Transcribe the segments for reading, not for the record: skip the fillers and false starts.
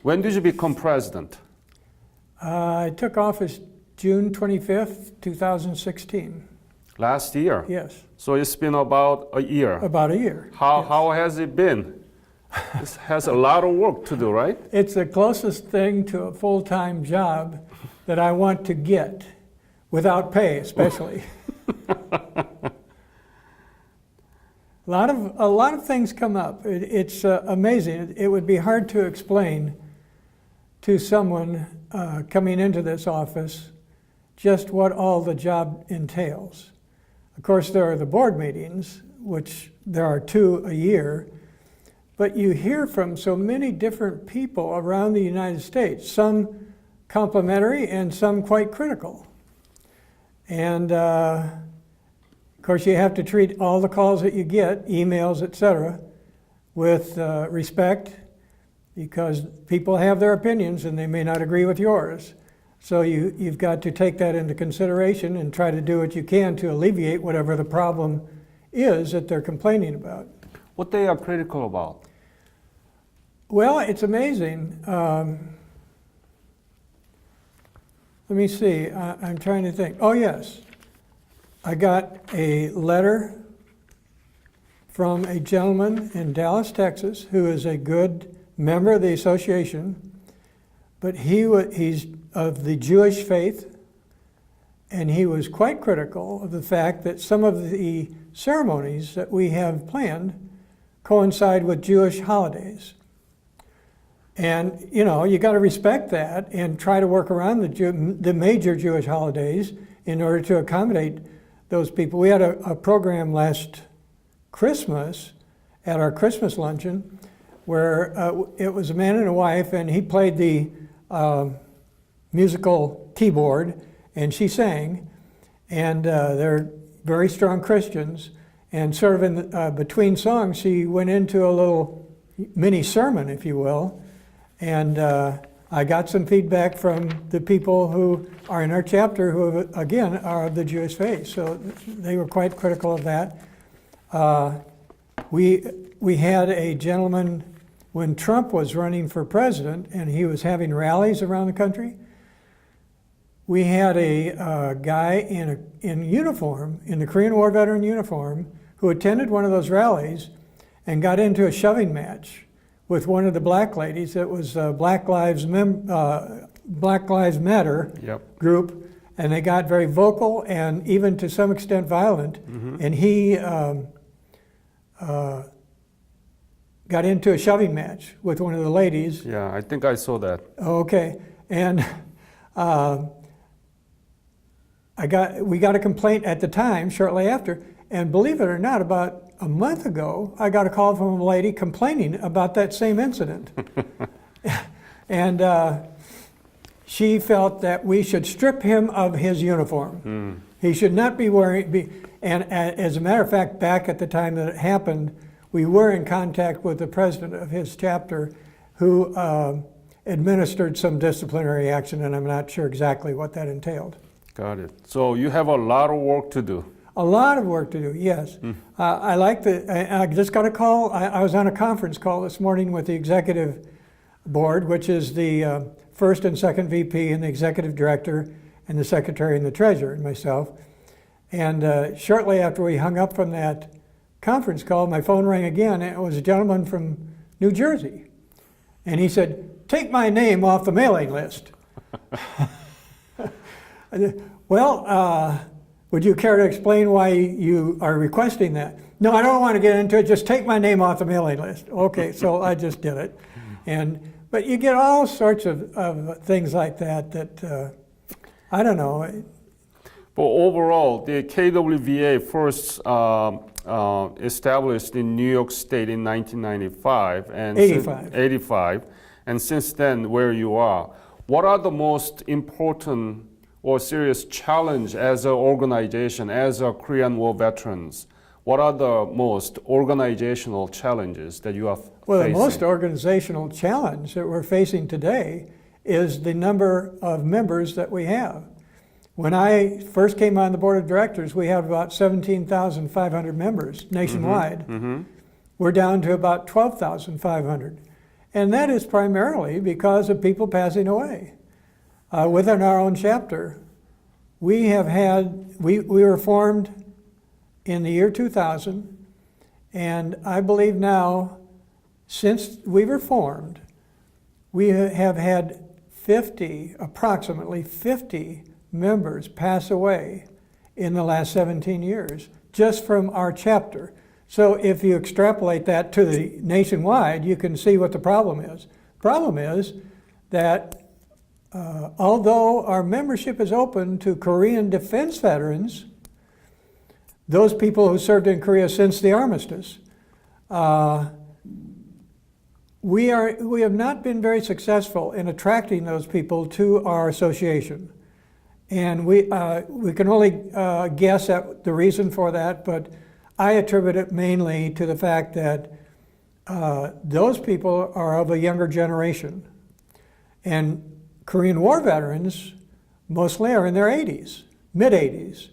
When did you become president? I took office June 25th, 2016. Last year? Yes. So it's been about a year. About a year. How has it been? This has a lot of work to do, right? It's the closest thing to a full-time job that I want to get, without pay especially. A lot of things come up. It's amazing. It would be hard to explain to someone coming into this office just what all the job entails. Of course, there are the board meetings, which there are 2 a year, but you hear from so many different people around the United States, some complimentary and some quite critical. And of course, you have to treat all the calls that you get, emails, etc., with respect, because people have their opinions and they may not agree with yours. So you've got to take that into consideration and try to do what you can to alleviate whatever the problem is that they're complaining about. What they are critical about? Well, it's amazing. Let me see. I'm trying to think. Oh, yes. I got a letter from a gentleman in Dallas, Texas, who is a good member of the association, but he's of the Jewish faith, and he was quite critical of the fact that some of the ceremonies that we have planned coincide with Jewish holidays. And, you know, you got to respect that and try to work around the major Jewish holidays in order to accommodate those people. We had a program last Christmas at our Christmas luncheon where it was a man and a wife, and he played the musical keyboard, and she sang, and they're very strong Christians, and sort of in between songs, she went into a little mini sermon, if you will, and I got some feedback from the people who are in our chapter who, again, are of the Jewish faith, so they were quite critical of that. We had a gentleman when Trump was running for president and he was having rallies around the country. We had a guy in uniform, in the Korean War veteran uniform, who attended one of those rallies and got into a shoving match with one of the black ladies. It was Black Lives Matter group, and they got very vocal and even to some extent violent. And he got into a shoving match with one of the ladies. Yeah, I think I saw that. Okay, and we got a complaint at the time, shortly after, and believe it or not, about a month ago, I got a call from a lady complaining about that same incident. And she felt that we should strip him of his uniform. He should not be wearing, and as a matter of fact, back at the time that it happened, we were in contact with the president of his chapter who administered some disciplinary action, and I'm not sure exactly what that entailed. Got it. So you have a lot of work to do. A lot of work to do, yes. I just got a call. I was on a conference call this morning with the executive board, which is the first and second VP and the executive director and the secretary and the treasurer and myself. And shortly after we hung up from that conference call, my phone rang again. And it was a gentleman from New Jersey. And he said, "Take my name off the mailing list." Well, would you care to explain why you are requesting that? No, I don't want to get into it. Just take my name off the mailing list. Okay, so I just did it. But you get all sorts of things like that I don't know. But overall, the KWVA first established in New York State in 1995 and 85, and since then, where you are, what are the most important or serious challenge as an organization, as a Korean War veterans? What are the most organizational challenges that you are facing? Well, the most organizational challenge that we're facing today is the number of members that we have. When I first came on the board of directors, we had about 17,500 members nationwide. We're down to about 12,500. And that is primarily because of people passing away. Within our own chapter, we were formed in the year 2000, and I believe now, since we were formed, we have had approximately 50 members pass away in the last 17 years, just from our chapter. So if you extrapolate that to the nationwide, you can see what the problem is. The problem is that although our membership is open to Korean defense veterans, those people who served in Korea since the armistice, we have not been very successful in attracting those people to our association. And we can only guess at the reason for that, but I attribute it mainly to the fact that those people are of a younger generation. And Korean War veterans mostly are in their 80s, mid-80s.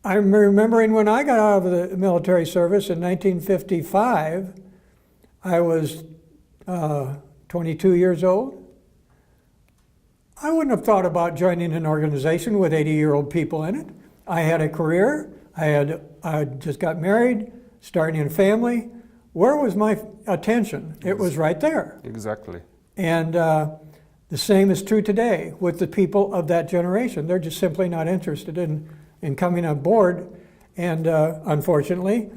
I'm remembering when I got out of the military service in 1955, I was 22 years old. I wouldn't have thought about joining an organization with 80-year-old people in it. I had a career. I just got married, starting a family. Where was my attention? It was right there. Exactly. And the same is true today with the people of that generation. They're just simply not interested in coming on board. And unfortunately,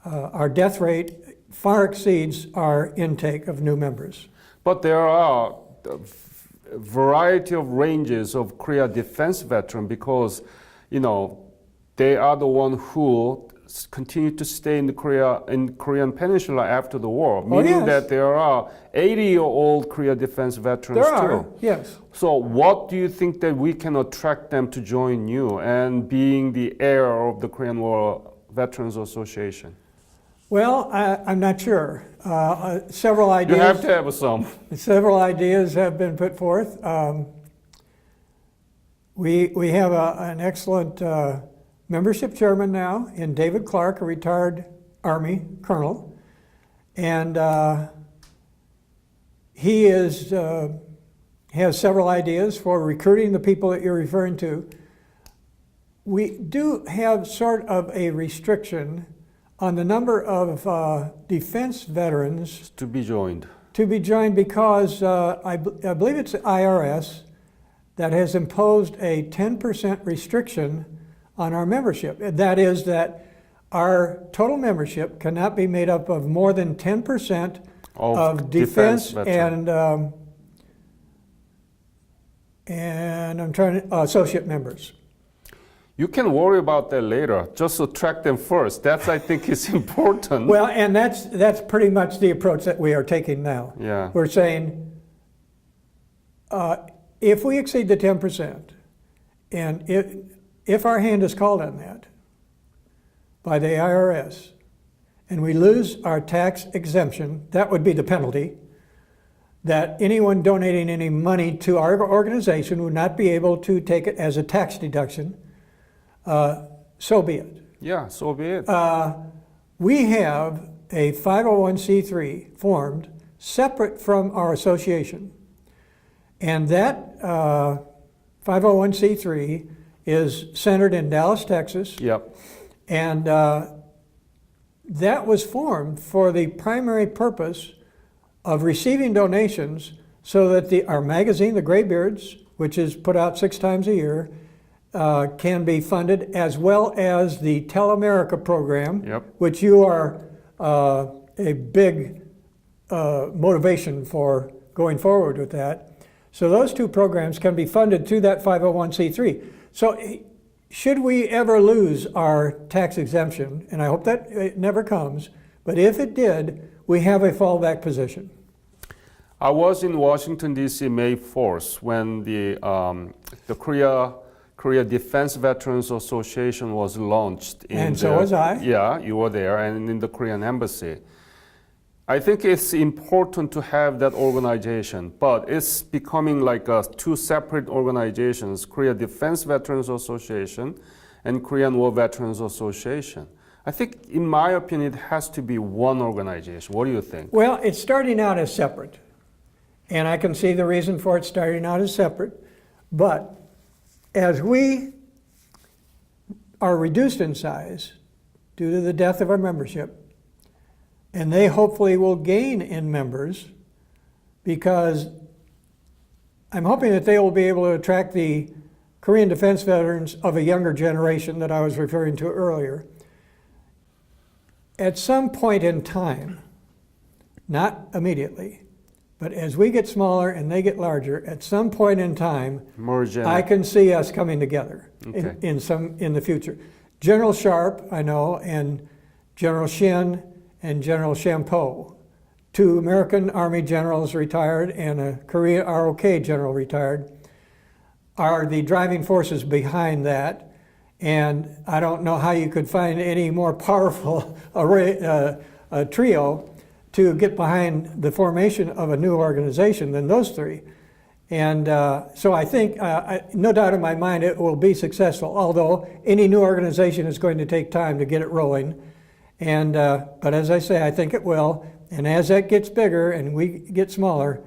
our death rate far exceeds our intake of new members. But there are a variety of ranges of Korea defense veteran because, they are the one who continue to stay in the Korean Peninsula after the war, meaning that there are 80-year-old Korea defense veterans there are, too. Yes. So what do you think that we can attract them to join you and being the heir of the Korean War Veterans Association? Well, I'm not sure. Several ideas. You have to have some. Several ideas have been put forth. We have an excellent membership chairman now in David Clark, a retired Army colonel, and he has several ideas for recruiting the people that you're referring to. We do have sort of a restriction on the number of defense veterans to be joined because I believe it's the IRS that has imposed a 10% restriction on our membership. That is that our total membership cannot be made up of more than 10% of defense and I'm trying to associate members. You can worry about that later. Just attract them first. That's, I think, is important. Well, and that's pretty much the approach that we are taking now. Yeah. We're saying if we exceed the 10%, and if our hand is called on that by the IRS, and we lose our tax exemption, that would be the penalty, that anyone donating any money to our organization would not be able to take it as a tax deduction. So be it. Yeah, so be it. We have a 501c3 formed separate from our association. And that 501c3 is centered in Dallas, Texas. Yep. And that was formed for the primary purpose of receiving donations so that our magazine, The Graybeards, which is put out 6 times a year, can be funded, as well as the Tell America program, which you are a big motivation for going forward with that. So those 2 programs can be funded through that 501c3. So should we ever lose our tax exemption, and I hope that it never comes, but if it did, we have a fallback position. I was in Washington, D.C. May 4th when the Korea Defense Veterans Association was launched. And so was I. Yeah, you were there, and in the Korean Embassy. I think it's important to have that organization, but it's becoming like 2 separate organizations, Korea Defense Veterans Association and Korean War Veterans Association. I think, in my opinion, it has to be one organization. What do you think? Well, it's starting out as separate. And I can see the reason for it starting out as separate. But as we are reduced in size due to the death of our membership, and they hopefully will gain in members, because I'm hoping that they will be able to attract the Korean defense veterans of a younger generation that I was referring to earlier. At some point in time, not immediately, but as we get smaller and they get larger, at some point in time, I can see us coming together in the future. General Sharp, I know, and General Shin and General Champeau, two American Army generals retired and a Korea ROK general retired, are the driving forces behind that. And I don't know how you could find any more powerful trio to get behind the formation of a new organization than those three. And so I think, no doubt in my mind, it will be successful, although any new organization is going to take time to get it rolling. And but as I say, I think it will. And as that gets bigger and we get smaller,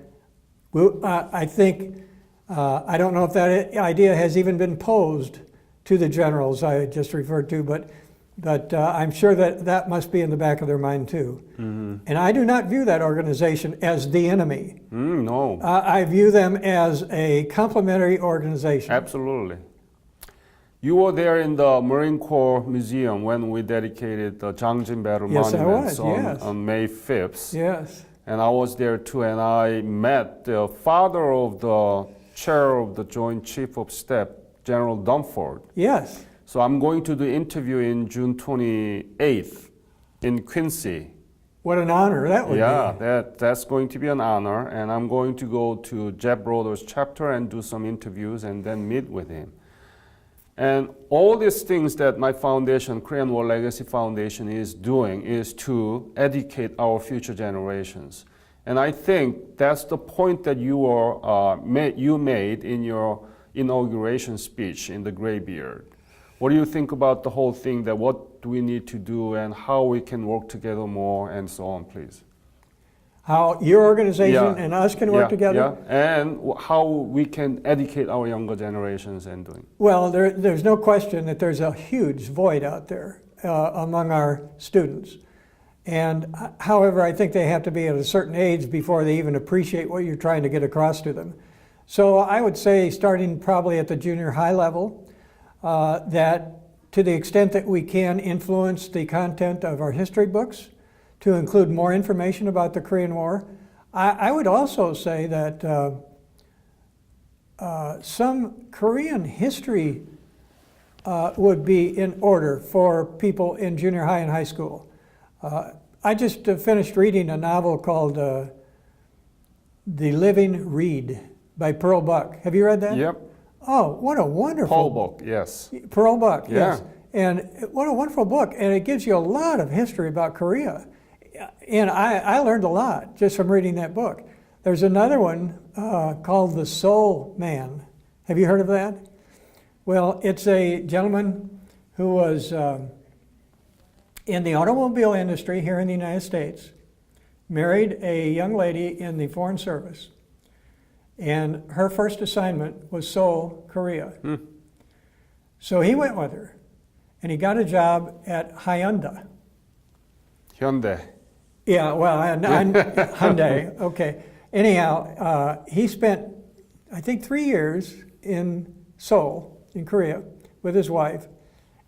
I think, I don't know if that idea has even been posed to the generals I just referred to, but I'm sure that must be in the back of their mind too. Mm-hmm. And I do not view that organization as the enemy. No. I view them as a complementary organization. Absolutely. You were there in the Marine Corps Museum when we dedicated the Jangjin Battle Monuments on May 5th. Yes. And I was there too, and I met the father of the chair of the Joint Chief of Staff, General Dunford. Yes. So I'm going to do interview in June 28th in Quincy. What an honor that would be. Yeah, that's going to be an honor. And I'm going to go to Jeb Broder's chapter and do some interviews and then meet with him. And all these things that my foundation, Korean War Legacy Foundation, is doing is to educate our future generations. And I think that's the point that you made in your inauguration speech in the Graybeard. What do you think about the whole thing, that what do we need to do and how we can work together more and so on, please? How your organization and us can work together? Yeah, and how we can educate our younger generations and doing. Well, there's no question that there's a huge void out there among our students. And however, I think they have to be at a certain age before they even appreciate what you're trying to get across to them. So I would say, starting probably at the junior high level, that to the extent that we can influence the content of our history books to include more information about the Korean War. I would also say that some Korean history would be in order for people in junior high and high school. I just finished reading a novel called The Living Reed by Pearl Buck. Have you read that? Yep. Oh, what a wonderful Pearl Buck, yes. Pearl Buck, yes. Yeah. And what a wonderful book. And it gives you a lot of history about Korea. And I learned a lot just from reading that book. There's another one called The Soul Man. Have you heard of that? Well, it's a gentleman who was in the automobile industry here in the United States, married a young lady in the Foreign Service. And her first assignment was Seoul, Korea. So he went with her, and he got a job at Hyundai. Hyundai. Yeah, well, Hyundai, okay. Anyhow, he spent, I think, 3 years in Seoul, in Korea, with his wife,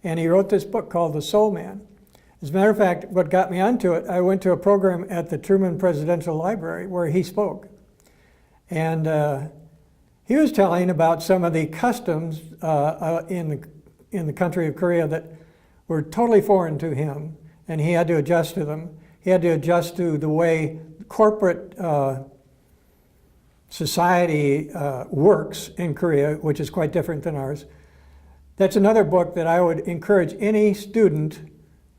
and he wrote this book called The Soul Man. As a matter of fact, what got me onto it, I went to a program at the Truman Presidential Library where he spoke. And he was telling about some of the customs in the country of Korea that were totally foreign to him, and he had to adjust to them. He had to adjust to the way corporate society works in Korea, which is quite different than ours. That's another book that I would encourage any student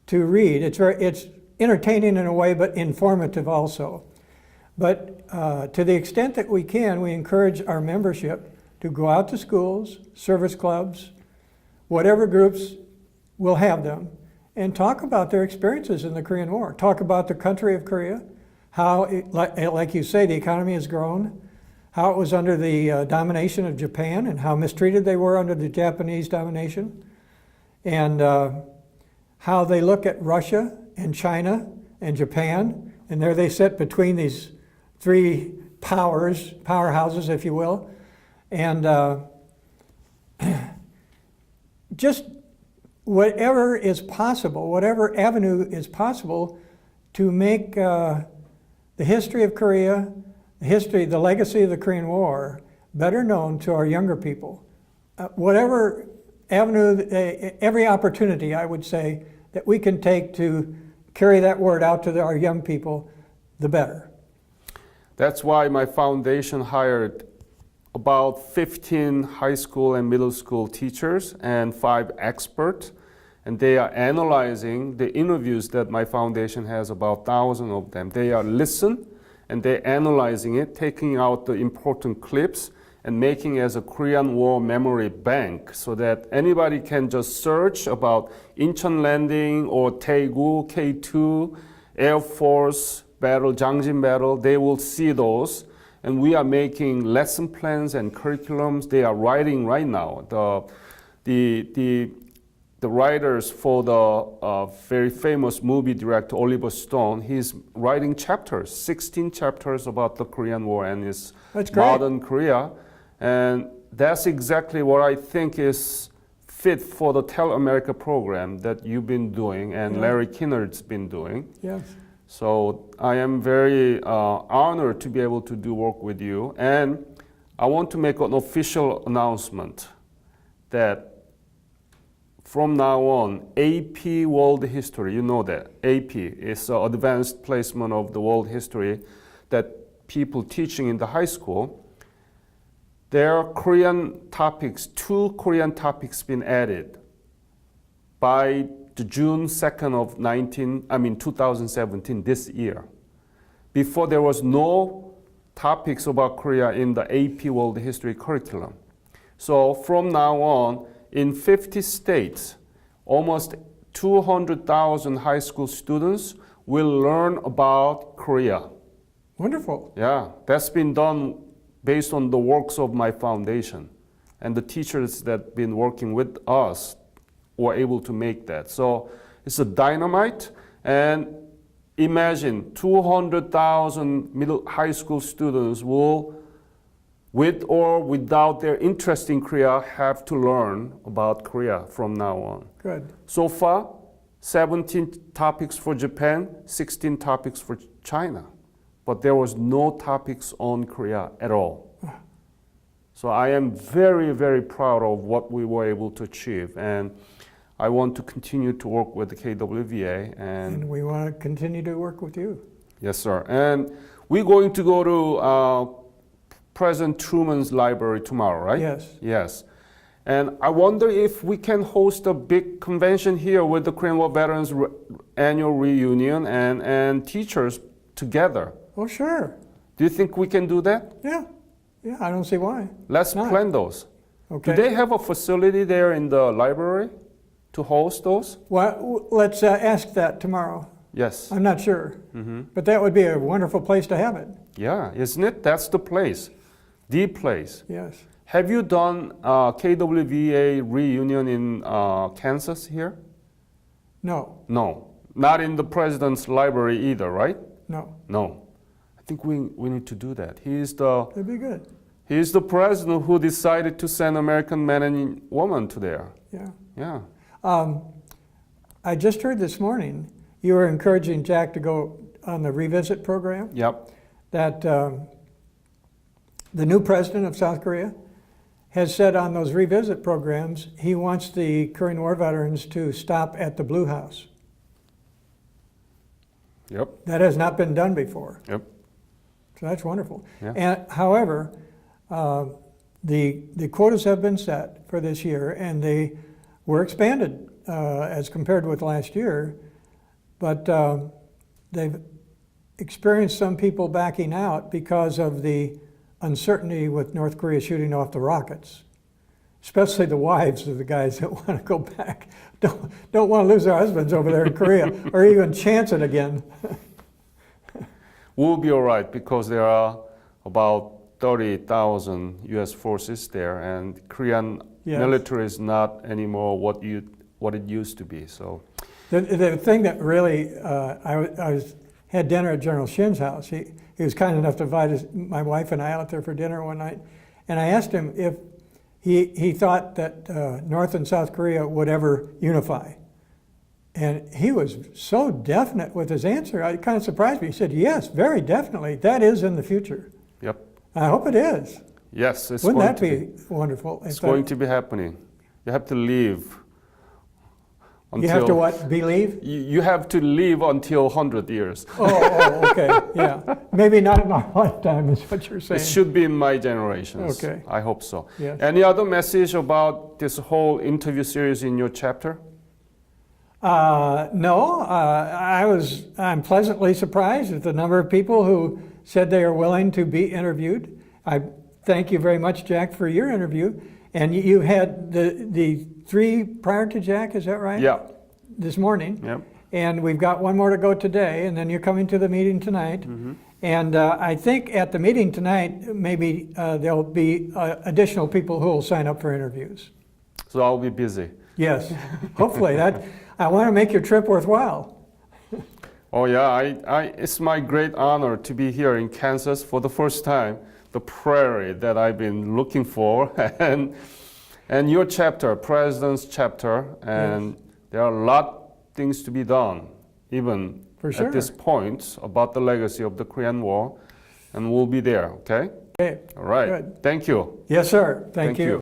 to read. It's entertaining in a way, but informative also. But to the extent that we can, we encourage our membership to go out to schools, service clubs, whatever groups will have them, and talk about their experiences in the Korean War. Talk about the country of Korea, how, like you say, the economy has grown, how it was under the domination of Japan and how mistreated they were under the Japanese domination, and how they look at Russia and China and Japan, and there they sit between these three powerhouses, if you will, and just whatever is possible, whatever avenue is possible to make the history of Korea, the legacy of the Korean War, better known to our younger people. Whatever avenue, every opportunity, I would say, that we can take to carry that word out to our young people, the better. That's why my foundation hired about 15 high school and middle school teachers and 5 experts, and they are analyzing the interviews that my foundation has, about 1,000 of them. They are listening and they're analyzing it, taking out the important clips and making as a Korean War memory bank so that anybody can just search about Incheon Landing or Daegu K2, Air Force battle, Jangjin battle. They will see those. And we are making lesson plans and curriculums. They are writing right now. The writers for the very famous movie director Oliver Stone, he's writing chapters, 16 chapters about the Korean War and its modern Korea. And that's exactly what I think is fit for the Tell America program that you've been doing and Larry Kinnaird has been doing. Yes. So I am very honored to be able to do work with you. And I want to make an official announcement that from now on, AP World History, you know that, AP is Advanced Placement of the World History that people teaching in the high school, there are Korean topics, 2 Korean topics been added by the June 2nd of 2017, this year. Before there was no topics about Korea in the AP World History curriculum. So from now on, in 50 states, almost 200,000 high school students will learn about Korea. Wonderful. Yeah, that's been done based on the works of my foundation. And the teachers that have been working with us were able to make that. So it's a dynamite, and imagine 200,000 high school students will, with or without their interest in Korea, have to learn about Korea from now on. Good. So far, 17 topics for Japan, 16 topics for China. But there was no topics on Korea at all. So I am very, very proud of what we were able to achieve. And I want to continue to work with the KWVA. And we want to continue to work with you. Yes, sir. And we're going to go to President Truman's library tomorrow, right? Yes. Yes. And I wonder if we can host a big convention here with the Korean War Veterans annual reunion and teachers together. Oh, sure. Do you think we can do that? Yeah. Yeah, I don't see why. Let's plan those. Okay. Do they have a facility there in the library to host those? Well, let's ask that tomorrow. Yes. I'm not sure. But that would be a wonderful place to have it. Yeah, isn't it? That's the place. The place. Yes. Have you done KWVA reunion in Kansas here? No. No. Not in the president's library either, right? No. No. I think we need to do that. That'd be good. He's the president who decided to send American men and women to there. Yeah. Yeah. I just heard this morning you were encouraging Jack to go on the revisit program. Yep. That the new president of South Korea has said on those revisit programs he wants the Korean War veterans to stop at the Blue House. Yep. That has not been done before. Yep. So that's wonderful. Yeah. And however, the quotas have been set for this year, and they were expanded as compared with last year. But they've experienced some people backing out because of the uncertainty with North Korea shooting off the rockets. especially the wives of the guys that want to go back. Don't want to lose their husbands over there in Korea or even chance it again. We'll be all right because there are about 30,000 U.S. forces there, and Korean Yes. military is not anymore what it used to be. So, The thing that really, had dinner at General Shin's house. He was kind enough to invite my wife and I out there for dinner one night, and I asked him if he thought that North and South Korea would ever unify. And he was so definite with his answer, it kind of surprised me. He said, yes, very definitely. That is in the future. yep. I hope it is. Yes, it's Wouldn't going that to be wonderful? It's going to be happening. You have to live You have to what? Believe? You have to live until 100 years. Oh, okay, yeah. Maybe not in our lifetime is what you're saying. It should be in my generations. Okay. I hope so. Yes. Any other message about this whole interview series in your chapter? No, I'm pleasantly surprised at the number of people who said they are willing to be interviewed. I thank you very much, Jack, for your interview. And you had the three prior to Jack, is that right? Yeah. This morning. Yep. And we've got one more to go today, and then you're coming to the meeting tonight. Mm-hmm. And I think at the meeting tonight, maybe there'll be additional people who will sign up for interviews. So I'll be busy. Yes, hopefully. I want to make your trip worthwhile. Oh yeah, it's my great honor to be here in Kansas for the first time, the prairie that I've been looking for, and your chapter, President's chapter, and there are a lot of things to be done, even For sure. at this point, about the legacy of the Korean War, and we'll be there, okay? Okay. All right, Good. thank you. Yes, sir. Thank you.